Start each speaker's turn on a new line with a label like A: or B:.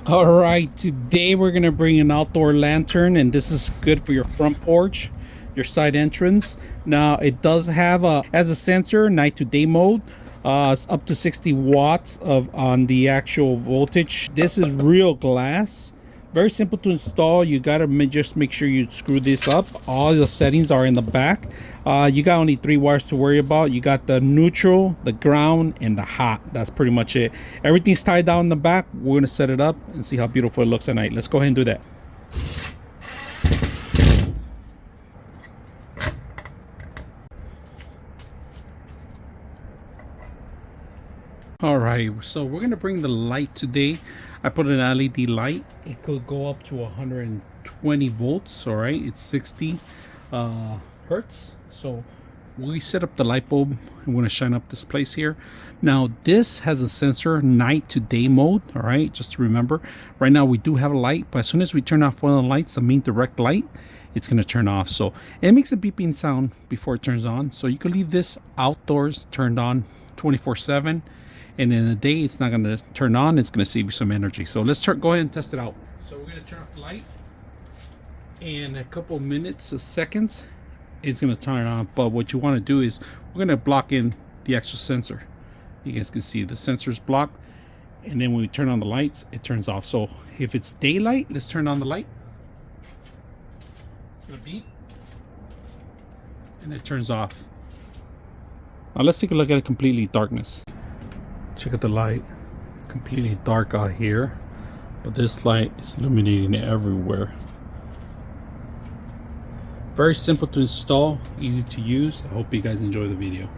A: All right, today we're gonna bring an outdoor lantern, and this is good for your front porch, your side entrance. Now it does have as a sensor night to day mode. It's up to 60 watts of on the actual voltage. This is real glass, very simple to install. You gotta just make sure you screw this up. All the settings are in the back. You got only 3 wires to worry about. You got the neutral, the ground, and the hot. That's pretty much it. Everything's tied down in the back. We're gonna set it up and see how beautiful it looks at night. Let's go ahead and do that. All right, so we're gonna bring the light today. I put an LED light. It could go up to 120 volts. All right, it's 60 hertz. So we set up the light bulb. I'm gonna shine up this place here. Now this has a sensor night to day mode. All right, just to remember, right now we do have a light, but as soon as we turn off one of the lights, the main direct light, it's gonna turn off. So it makes a beeping sound before it turns on. So you can leave this outdoors turned on 24/7. And in the day it's not going to turn on. It's going to save you some energy. So let's go ahead and test it out. So we're going to turn off the light. In a couple of minutes or seconds it's going to turn on. But what you want to do is we're going to block in the actual sensor. You guys can see the sensor's blocked, and then when we turn on the lights it turns off. So if it's daylight, let's turn on the light. It's going to beep and it turns off. Now let's take a look at it completely darkness. Check out the light. It's completely dark out here, but this light is illuminating everywhere. Very simple to install, easy to use. I hope you guys enjoy the video.